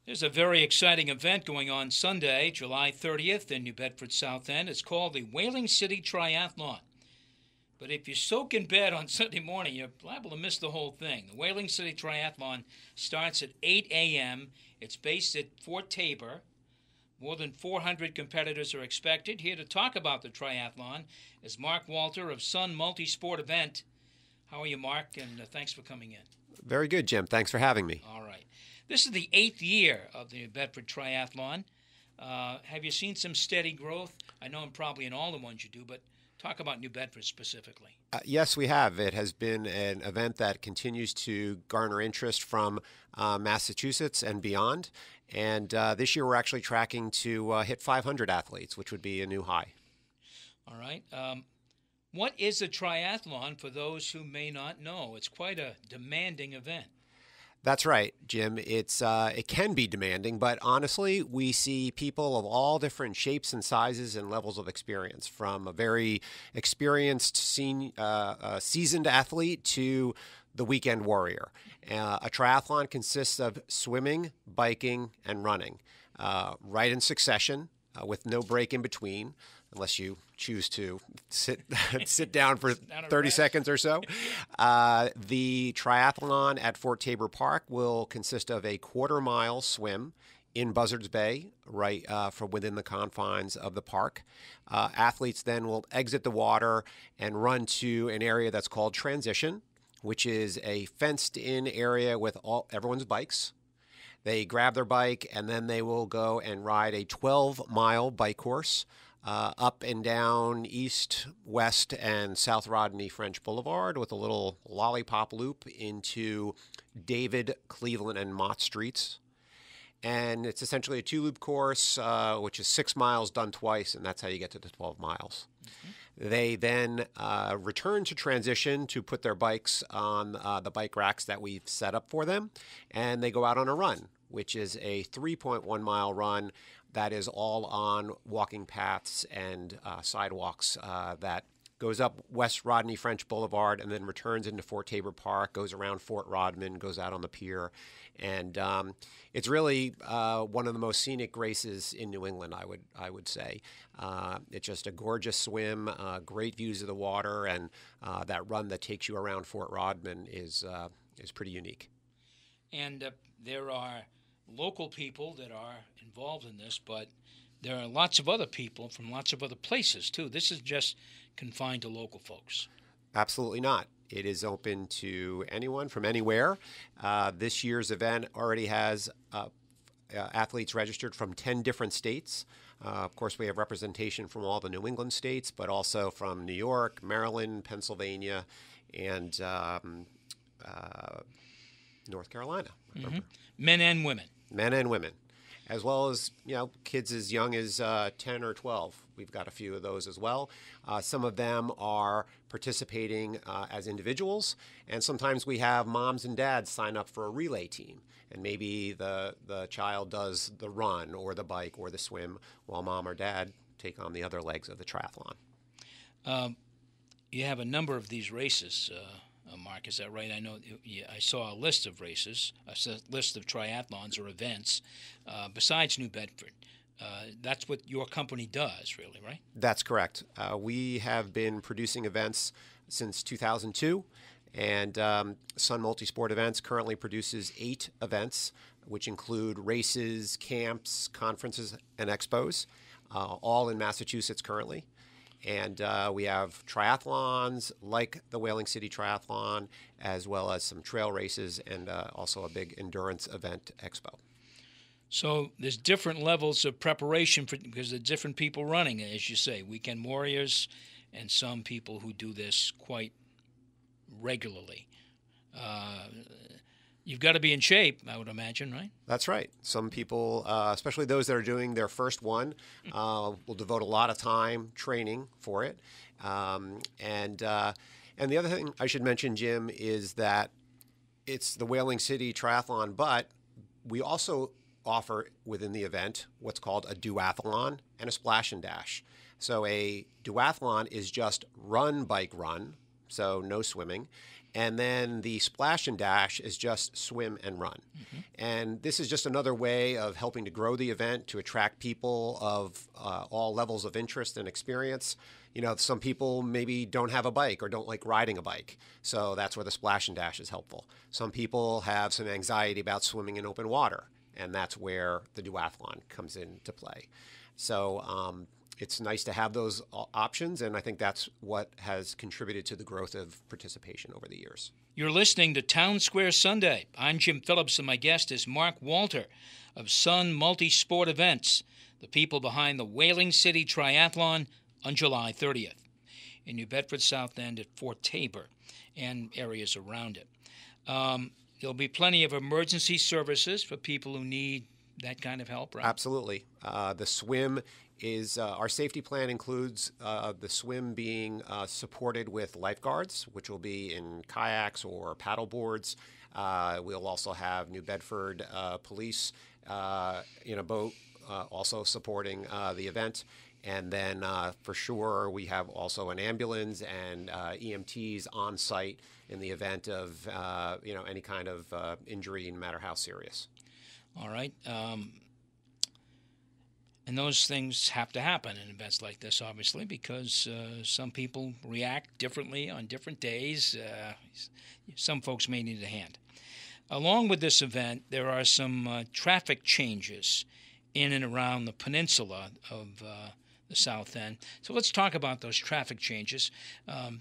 There's a very exciting event going on Sunday, July 30th in New Bedford South End. It's called the Whaling City Triathlon. But if you soak in bed on Sunday morning, you're liable to miss the whole thing. The Whaling City Triathlon starts at 8 a.m. It's based at Fort Taber. More than 400 competitors are expected. Here to talk about the triathlon is Mark Walter of Sun Multisport Event. How are you, Mark? And thanks for coming in. Very good, Jim. Thanks for having me. All right. This is the 8th year of the New Bedford Triathlon. Have you seen some steady growth? I know I'm probably in all the ones you do, but talk about New Bedford specifically. Yes, we have. It has been an event that continues to garner interest from Massachusetts and beyond. And this year we're actually tracking to hit 500 athletes, which would be a new high. All right. What is a triathlon for those who may not know? It's quite a demanding event. That's right, Jim. It can be demanding, but honestly, we see people of all different shapes and sizes and levels of experience, from a very experienced, seasoned athlete to the weekend warrior. A triathlon consists of swimming, biking, and running, right in succession, with no break in between, unless you choose to sit down for 30 seconds or so. The triathlon at Fort Taber Park will consist of a quarter-mile swim in Buzzards Bay, right from within the confines of the park. Athletes then will exit the water and run to an area that's called Transition, which is a fenced-in area with everyone's bikes. They grab their bike, and then they will go and ride a 12-mile bike course up and down East, West, and South Rodney French Boulevard with a little lollipop loop into David, Cleveland, and Mott Streets. And it's essentially a two-loop course, which is 6 miles done twice, and that's how you get to the 12 miles. Mm-hmm. They then return to Transition to put their bikes on the bike racks that we've set up for them, and they go out on a run, which is a 3.1-mile run that is all on walking paths and sidewalks that goes up West Rodney French Boulevard and then returns into Fort Taber Park, goes around Fort Rodman, goes out on the pier. And it's really one of the most scenic races in New England, I would say. It's just a gorgeous swim, great views of the water, and that run that takes you around Fort Rodman is pretty unique. And there are local people that are involved in this, but there are lots of other people from lots of other places, too. This is just confined to local folks. Absolutely not. It is open to anyone from anywhere. This year's event already has athletes registered from 10 different states. Of course, we have representation from all the New England states, but also from New York, Maryland, Pennsylvania, and North Carolina. Mm-hmm. Men and women. Men and women, as well as kids as young as 10 or 12. We've got a few of those as well. Some of them are participating as individuals, and sometimes we have moms and dads sign up for a relay team, and maybe the child does the run or the bike or the swim while mom or dad take on the other legs of the triathlon. You have a number of these races, Mark, is that right? I know I saw a list of races, a list of triathlons or events besides New Bedford. That's what your company does, really, right? That's correct. We have been producing events since 2002, and Sun Multisport Events currently produces 8 events, which include races, camps, conferences, and expos, all in Massachusetts currently. And we have triathlons like the Whaling City Triathlon, as well as some trail races and also a big endurance event expo. So there's different levels of preparation because there's different people running, as you say, weekend warriors and some people who do this quite regularly. You've got to be in shape, I would imagine, right? That's right. Some people, especially those that are doing their first one, will devote a lot of time training for it. And the other thing I should mention, Jim, is that it's the Whaling City Triathlon, but we also offer within the event what's called a duathlon and a splash and dash. So a duathlon is just run, bike, run, so no swimming. And then the splash and dash is just swim and run. Mm-hmm. And this is just another way of helping to grow the event, to attract people of all levels of interest and experience. You know, some people maybe don't have a bike or don't like riding a bike. So that's where the splash and dash is helpful. Some people have some anxiety about swimming in open water, and that's where the duathlon comes into play. So it's nice to have those options, and I think that's what has contributed to the growth of participation over the years. You're listening to Townsquare Sunday. I'm Jim Phillips, and my guest is Mark Walter of Sun Multisport Events, the people behind the Whaling City Triathlon on July 30th in New Bedford South End at Fort Tabor and areas around it. There'll be plenty of emergency services for people who need that kind of help, right? Absolutely. The swim is our safety plan includes the swim being supported with lifeguards, which will be in kayaks or paddle boards. We'll also have New Bedford police in a boat also supporting the event. And then for sure, we have also an ambulance and EMTs on site in the event of any kind of injury, no matter how serious. All right. And those things have to happen in events like this, obviously, because some people react differently on different days. Some folks may need a hand. Along with this event, there are some traffic changes in and around the peninsula of the South End. So let's talk about those traffic changes.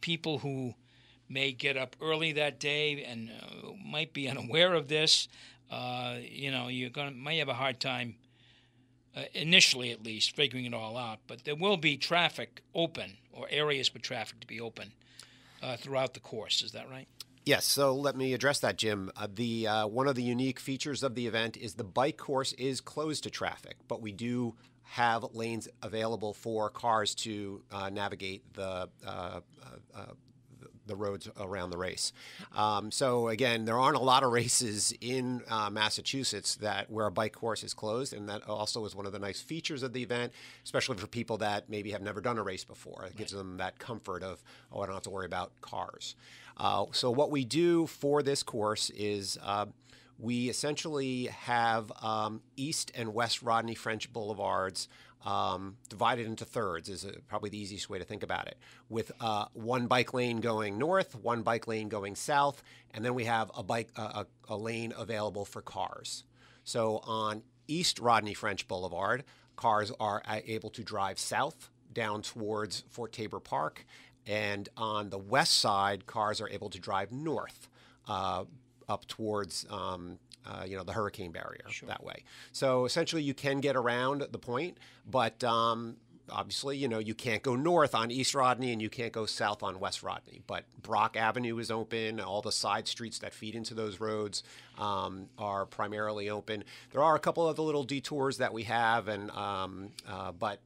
People who may get up early that day and might be unaware of this, might have a hard time, initially at least, figuring it all out. But there will be traffic open, or areas for traffic to be open throughout the course. Is that right? Yes, so let me address that, Jim. One of the unique features of the event is the bike course is closed to traffic, but we do have lanes available for cars to navigate the roads around the race. So again, there aren't a lot of races in Massachusetts where a bike course is closed, and that also is one of the nice features of the event, especially for people that maybe have never done a race before. It gives them that comfort of, I don't have to worry about cars. So what we do for this course is we essentially have East and West Rodney French Boulevards divided into thirds is probably the easiest way to think about it, with one bike lane going north, one bike lane going south, and then we have a lane available for cars. So on East Rodney French Boulevard, cars are able to drive south down towards Fort Tabor Park, and on the west side, cars are able to drive north up towards the hurricane barrier. Sure. That way. So essentially you can get around the point, but obviously, you can't go north on East Rodney and you can't go south on West Rodney. But Brock Avenue is open. All the side streets that feed into those roads are primarily open. There are a couple of the little detours that we have, but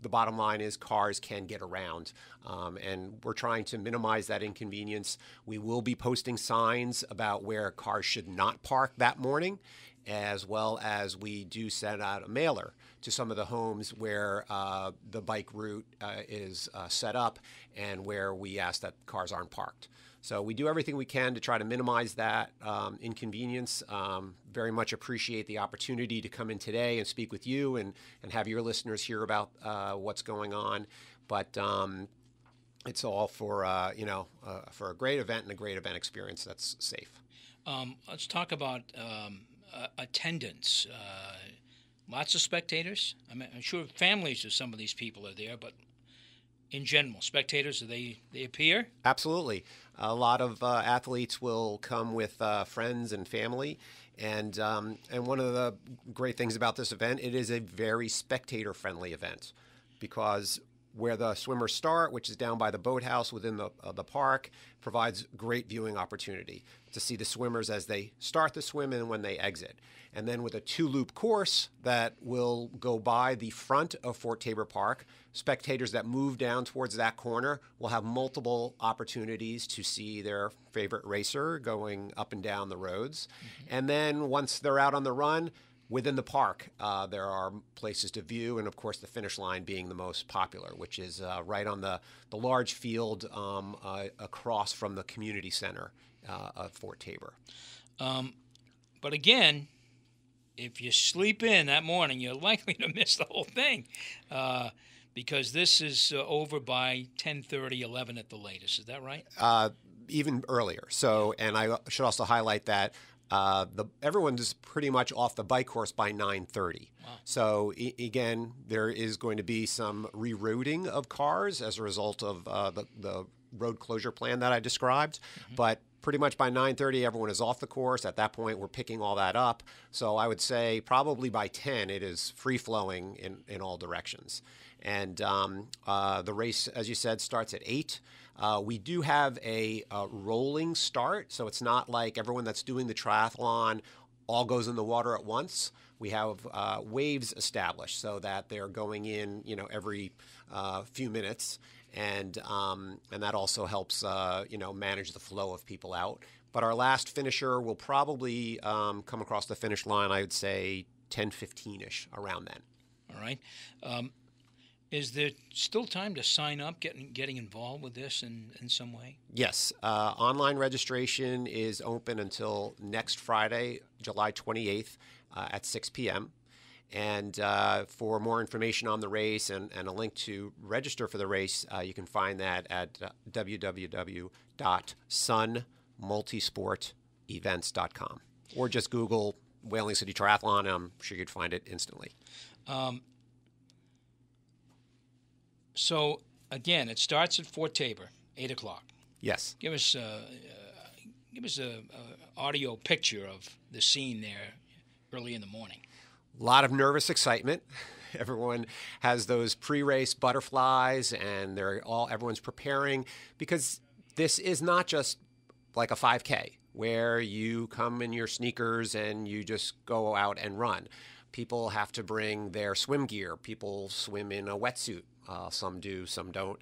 the bottom line is cars can get around, and we're trying to minimize that inconvenience. We will be posting signs about where cars should not park that morning, as well as we do send out a mailer to some of the homes where the bike route is set up and where we ask that cars aren't parked. So we do everything we can to try to minimize that inconvenience. Very much appreciate the opportunity to come in today and speak with you and have your listeners hear about what's going on. But it's all for a great event and a great event experience that's safe. Let's talk about attendance. Lots of spectators. I'm sure families of some of these people are there, but in general, spectators, they appear? Absolutely. A lot of athletes will come with friends and family. And one of the great things about this event, it is a very spectator-friendly event because where the swimmers start, which is down by the boathouse within the park, provides great viewing opportunity to see the swimmers as they start the swim and when they exit. And then with a two-loop course that will go by the front of Fort Tabor Park, spectators that move down towards that corner will have multiple opportunities to see their favorite racer going up and down the roads. Mm-hmm. And then once they're out on the run, within the park, there are places to view, and of course the finish line being the most popular, which is right on the large field across from the community center of Fort Tabor. But again, if you sleep in that morning, you're likely to miss the whole thing because this is over by 10:30, 11 at the latest. Is that right? Even earlier. So, and I should also highlight that everyone's pretty much off the bike course by 9:30. Wow. So again, there is going to be some rerouting of cars as a result of the road closure plan that I described. Mm-hmm. But pretty much by 9:30, everyone is off the course. At that point, we're picking all that up. So I would say probably by 10, it is free-flowing in all directions. And the race, as you said, starts at 8. We do have a rolling start, so it's not like everyone that's doing the triathlon all goes in the water at once. We have waves established so that they're going in, every few minutes, and that also helps, manage the flow of people out. But our last finisher will probably come across the finish line, I would say 10:15-ish, around then. All right. Is there still time to sign up, getting involved with this in some way? Yes. Online registration is open until next Friday, July 28th at 6 p.m. And for more information on the race and a link to register for the race, you can find that at www.sunmultisportevents.com. Or just Google Whaling City Triathlon, and I'm sure you'd find it instantly. So, again, it starts at Fort Tabor, 8 o'clock. Yes. Give us a audio picture of the scene there early in the morning. A lot of nervous excitement. Everyone has those pre-race butterflies, and everyone's preparing, because this is not just like a 5K where you come in your sneakers and you just go out and run. People have to bring their swim gear. People swim in a wetsuit. Some do, some don't.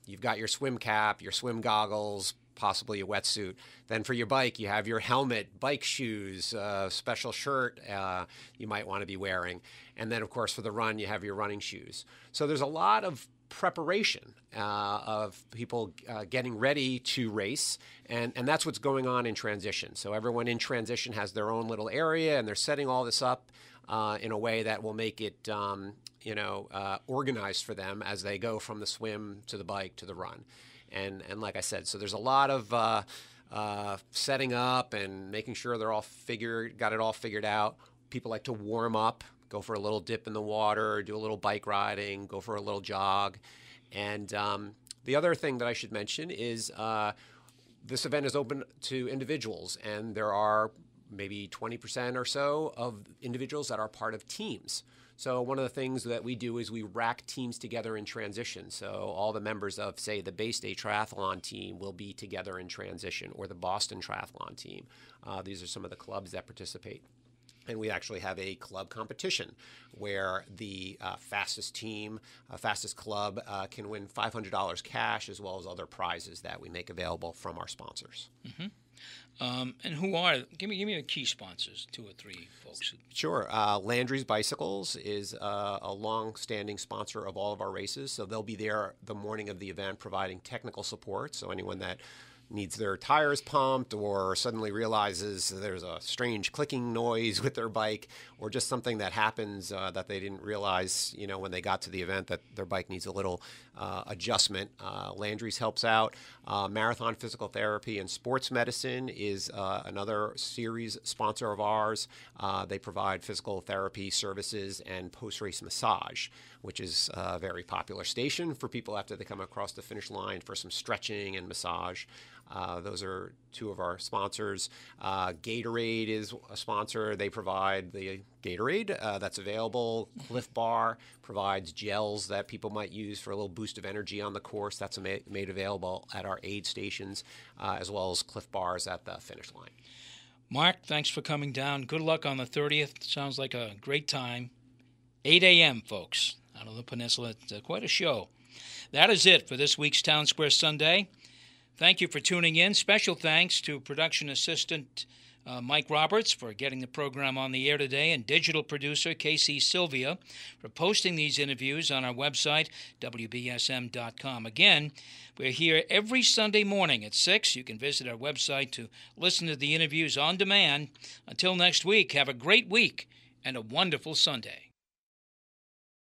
You've got your swim cap, your swim goggles, possibly a wetsuit. Then for your bike, you have your helmet, bike shoes, special shirt you might want to be wearing. And then, of course, for the run, you have your running shoes. So there's a lot of preparation of people getting ready to race, and that's what's going on in transition. So everyone in transition has their own little area, and they're setting all this up in a way that will make it organized for them as they go from the swim to the bike to the run. And like I said, so there's a lot of setting up and making sure they're got it all figured out. People like to warm up, go for a little dip in the water, do a little bike riding, go for a little jog. And the other thing that I should mention is this event is open to individuals, and there are maybe 20% or so of individuals that are part of teams. So one of the things that we do is we rack teams together in transition. So all the members of, say, the Bay State Triathlon team will be together in transition, or the Boston Triathlon team. These are some of the clubs that participate. And we actually have a club competition where the fastest team, fastest club can win $500 cash, as well as other prizes that we make available from our sponsors. Mm-hmm. And who are? Give me the key sponsors, 2 or 3 folks. Sure. Landry's Bicycles is a long-standing sponsor of all of our races, so they'll be there the morning of the event providing technical support. So anyone that needs their tires pumped or suddenly realizes there's a strange clicking noise with their bike, or just something that happens that they didn't realize, when they got to the event, that their bike needs a little adjustment. Landry's helps out. Marathon Physical Therapy and Sports Medicine is another series sponsor of ours. They provide physical therapy services and post-race massage, which is a very popular station for people after they come across the finish line for some stretching and massage. Those are 2 of our sponsors. Gatorade is a sponsor. They provide the Gatorade that's available. Cliff Bar provides gels that people might use for a little boost of energy on the course. That's made available at our aid stations, as well as Cliff Bars at the finish line. Mark, thanks for coming down. Good luck on the 30th. Sounds like a great time. 8 a.m., folks, out of the peninsula. It's quite a show. That is it for this week's Townsquare Sunday. Thank you for tuning in. Special thanks to production assistant Mike Roberts for getting the program on the air today, and digital producer Casey Sylvia for posting these interviews on our website, WBSM.com. Again, we're here every Sunday morning at 6. You can visit our website to listen to the interviews on demand. Until next week, have a great week and a wonderful Sunday.